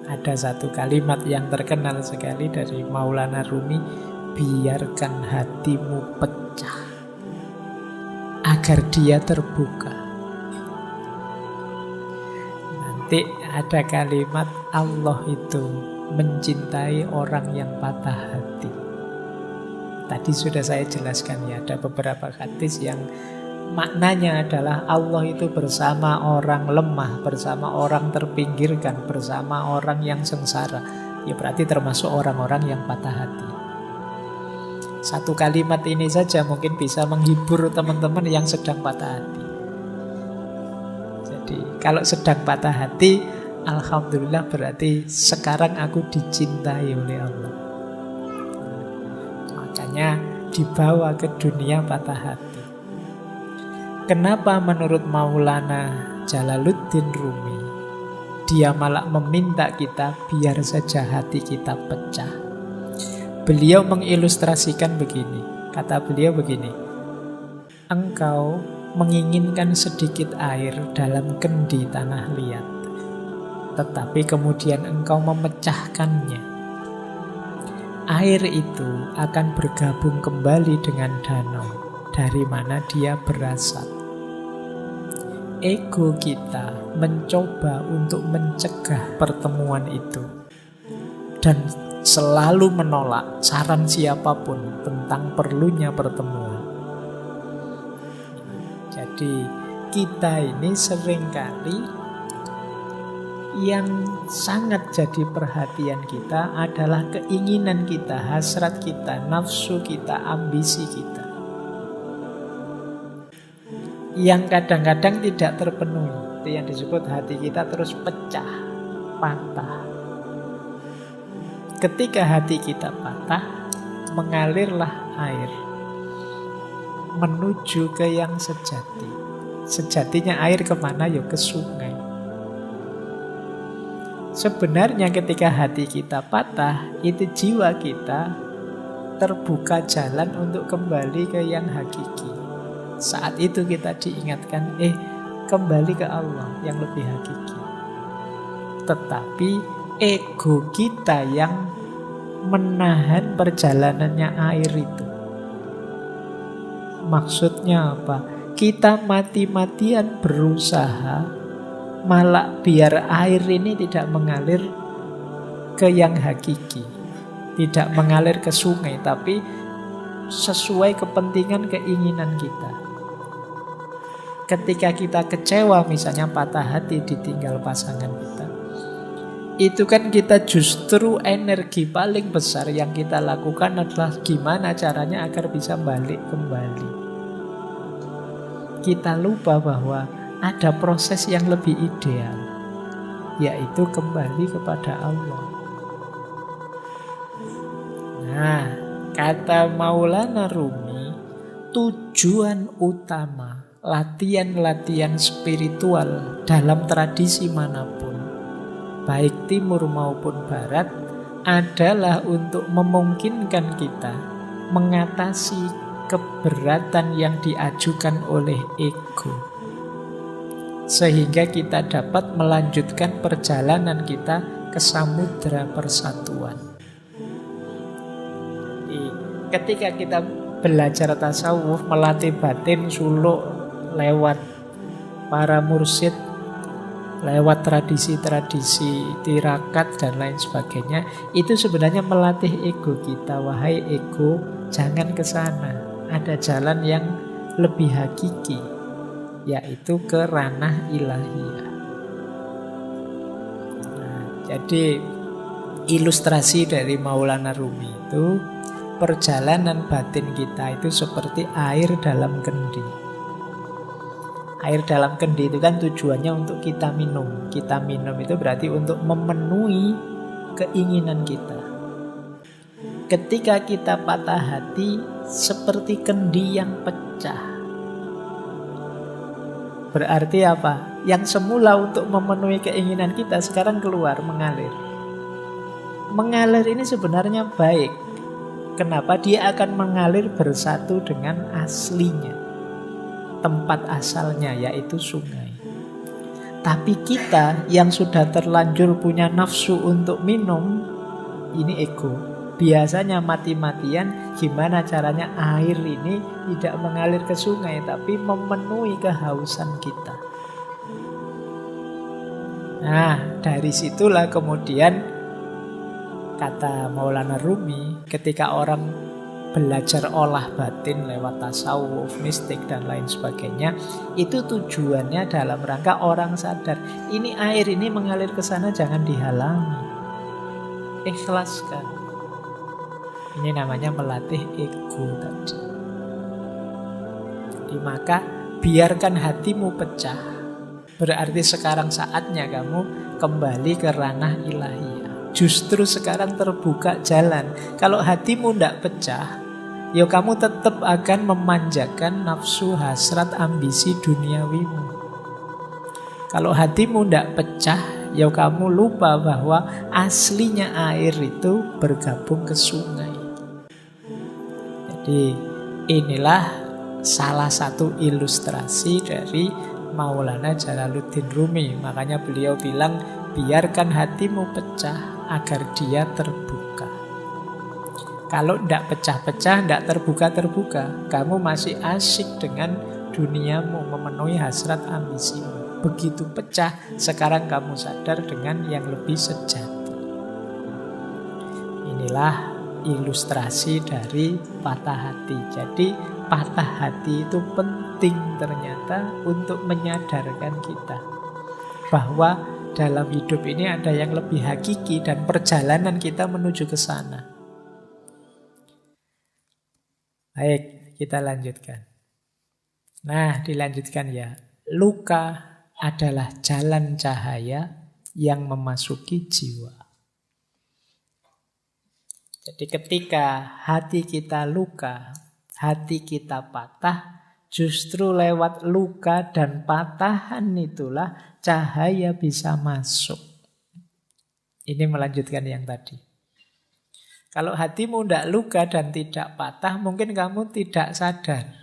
Ada satu kalimat yang terkenal sekali dari Maulana Rumi, biarkan hatimu pecah agar dia terbuka. Nanti ada kalimat, Allah itu mencintai orang yang patah hati. Tadi sudah saya jelaskan ya, ada beberapa hadis yang maknanya adalah Allah itu bersama orang lemah, bersama orang terpinggirkan, bersama orang yang sengsara. Ya berarti termasuk orang-orang yang patah hati. Satu kalimat ini saja mungkin bisa menghibur teman-teman yang sedang patah hati. Jadi kalau sedang patah hati, alhamdulillah berarti sekarang aku dicintai oleh Allah. Makanya dibawa ke dunia patah hati. Kenapa menurut Maulana Jalaluddin Rumi dia malah meminta kita biar saja hati kita pecah? Beliau mengilustrasikan begini. Kata beliau begini, engkau menginginkan sedikit air dalam kendi tanah liat, tetapi kemudian engkau memecahkannya. Air itu akan bergabung kembali dengan danau dari mana dia berasal. Ego kita mencoba untuk mencegah pertemuan itu dan selalu menolak saran siapapun tentang perlunya pertemuan. Jadi kita ini seringkali yang sangat jadi perhatian kita adalah keinginan kita, hasrat kita, nafsu kita, ambisi kita, yang kadang-kadang tidak terpenuhi. Itu yang disebut hati kita terus pecah, patah. Ketika hati kita patah, mengalirlah air menuju ke yang sejati. Sejatinya air kemana? Ya ke sungai. Sebenarnya ketika hati kita patah, itu jiwa kita terbuka jalan untuk kembali ke yang hakiki. Saat itu kita diingatkan, kembali ke Allah yang lebih hakiki. Tetapi ego kita yang menahan perjalanannya air itu. Maksudnya apa? Kita mati-matian berusaha malah biar air ini tidak mengalir ke yang hakiki, tidak mengalir ke sungai, tapi sesuai kepentingan keinginan kita. Ketika kita kecewa, misalnya patah hati ditinggal pasangan kita, itu kan kita justru energi paling besar yang kita lakukan adalah gimana caranya agar bisa balik kembali. Kita lupa bahwa ada proses yang lebih ideal, yaitu kembali kepada Allah. Nah, kata Maulana Rumi, tujuan utama latihan-latihan spiritual dalam tradisi manapun, baik timur maupun barat, adalah untuk memungkinkan kita mengatasi keberatan yang diajukan oleh ego, sehingga kita dapat melanjutkan perjalanan kita ke samudera persatuan. Jadi, ketika kita belajar tasawuf, melatih batin, suluk lewat para mursyid, lewat tradisi-tradisi tirakat dan lain sebagainya, itu sebenarnya melatih ego kita. Wahai ego, jangan ke sana. Ada jalan yang lebih hakiki, yaitu ke ranah ilahiyah. Nah, jadi ilustrasi dari Maulana Rumi itu, perjalanan batin kita itu seperti air dalam kendi. Air dalam kendi itu kan tujuannya untuk kita minum. Kita minum itu berarti untuk memenuhi keinginan kita. Ketika kita patah hati, seperti kendi yang pecah. Berarti apa? Yang semula untuk memenuhi keinginan kita sekarang keluar, mengalir. Mengalir ini sebenarnya baik. Kenapa? Dia akan mengalir bersatu dengan aslinya, tempat asalnya, yaitu sungai. Tapi kita yang sudah terlanjur punya nafsu untuk minum, ini ego. Biasanya mati-matian gimana caranya air ini tidak mengalir ke sungai, tapi memenuhi kehausan kita. Nah, dari situlah kemudian kata Maulana Rumi, ketika orang belajar olah batin lewat tasawuf, mistik, dan lain sebagainya, itu tujuannya dalam rangka orang sadar, ini air ini mengalir ke sana jangan dihalangi. Ikhlaskan. Ini namanya melatih ego tadi. Jadi maka biarkan hatimu pecah. Berarti sekarang saatnya kamu kembali ke ranah ilahiyah. Justru sekarang terbuka jalan. Kalau hatimu tidak pecah, ya kamu tetap akan memanjakan nafsu, hasrat, ambisi duniawimu. Kalau hatimu tidak pecah, ya kamu lupa bahwa aslinya air itu bergabung ke sungai. Jadi inilah salah satu ilustrasi dari Maulana Jalaluddin Rumi. Makanya beliau bilang, biarkan hatimu pecah agar dia terbuka. Kalau tidak pecah-pecah, tidak terbuka-terbuka, kamu masih asyik dengan duniamu, memenuhi hasrat ambisimu. Begitu pecah, sekarang kamu sadar dengan yang lebih sejati. Inilah ilustrasi dari patah hati. Jadi patah hati itu penting ternyata untuk menyadarkan kita bahwa dalam hidup ini ada yang lebih hakiki dan perjalanan kita menuju ke sana. Baik, kita lanjutkan. Nah, dilanjutkan ya. Luka adalah jalan cahaya yang memasuki jiwa. Jadi ketika hati kita luka, hati kita patah, justru lewat luka dan patahan itulah cahaya bisa masuk. Ini melanjutkan yang tadi. Kalau hatimu tidak luka dan tidak patah, mungkin kamu tidak sadar.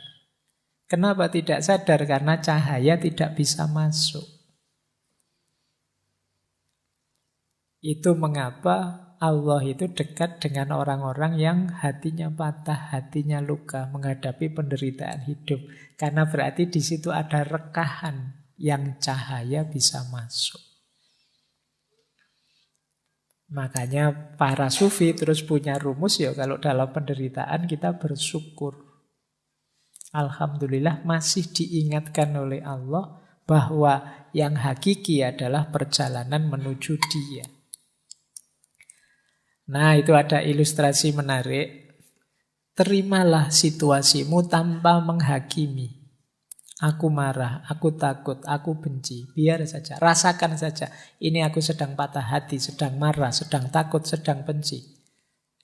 Kenapa tidak sadar? Karena cahaya tidak bisa masuk. Itu mengapa Allah itu dekat dengan orang-orang yang hatinya patah, hatinya luka, menghadapi penderitaan hidup. Karena berarti di situ ada rekahan yang cahaya bisa masuk. Makanya para sufi terus punya rumus ya, kalau dalam penderitaan kita bersyukur. Alhamdulillah masih diingatkan oleh Allah bahwa yang hakiki adalah perjalanan menuju Dia. Nah, itu ada ilustrasi menarik. Terimalah situasimu tanpa menghakimi. Aku marah, aku takut, aku benci. Biar saja, rasakan saja. Ini aku sedang patah hati, sedang marah, sedang takut, sedang benci.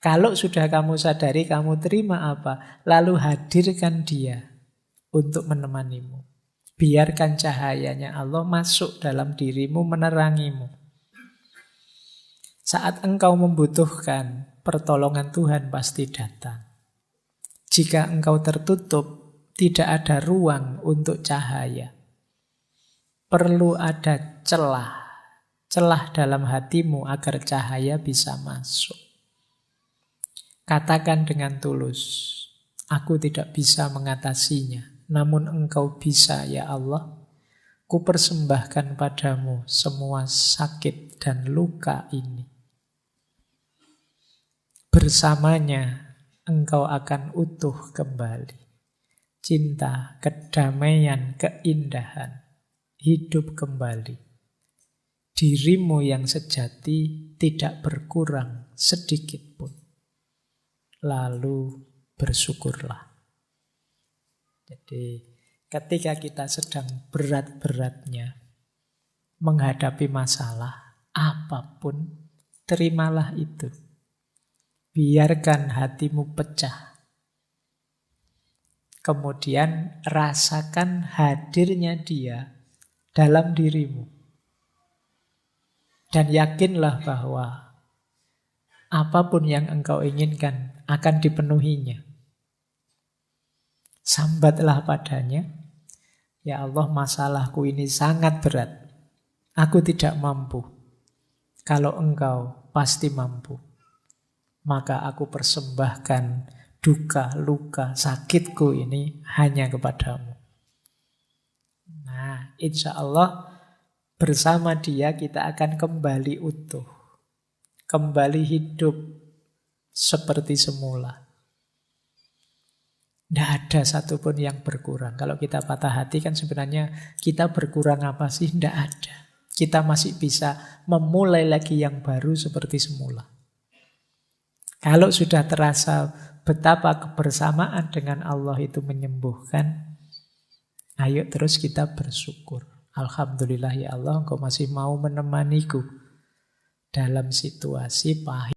Kalau sudah kamu sadari, kamu terima apa? Lalu hadirkan dia untuk menemanimu. Biarkan cahayanya Allah masuk dalam dirimu, menerangimu. Saat engkau membutuhkan pertolongan Tuhan pasti datang. Jika engkau tertutup, tidak ada ruang untuk cahaya. Perlu ada celah dalam hatimu agar cahaya bisa masuk. Katakan dengan tulus, aku tidak bisa mengatasinya, namun engkau bisa ya Allah. Kupersembahkan padamu semua sakit dan luka ini. Bersamanya engkau akan utuh kembali. Cinta, kedamaian, keindahan, hidup kembali. Dirimu yang sejati tidak berkurang sedikit pun. Lalu bersyukurlah. Jadi ketika kita sedang berat-beratnya menghadapi masalah apapun, terimalah itu. Biarkan hatimu pecah. Kemudian rasakan hadirnya Dia dalam dirimu. Dan yakinlah bahwa apapun yang engkau inginkan akan dipenuhinya. Sambatlah padanya, ya Allah, masalahku ini sangat berat. Aku tidak mampu. Kalau engkau pasti mampu. Maka aku persembahkan duka, luka, sakitku ini hanya kepadamu. Nah, insya Allah bersama dia kita akan kembali utuh. Kembali hidup seperti semula. Tidak ada satupun yang berkurang. Kalau kita patah hati kan sebenarnya kita berkurang apa sih? Tidak ada. Kita masih bisa memulai lagi yang baru seperti semula. Kalau sudah terasa betapa kebersamaan dengan Allah itu menyembuhkan, ayo terus kita bersyukur. Alhamdulillah ya Allah, Engkau masih mau menemaniku dalam situasi pahit.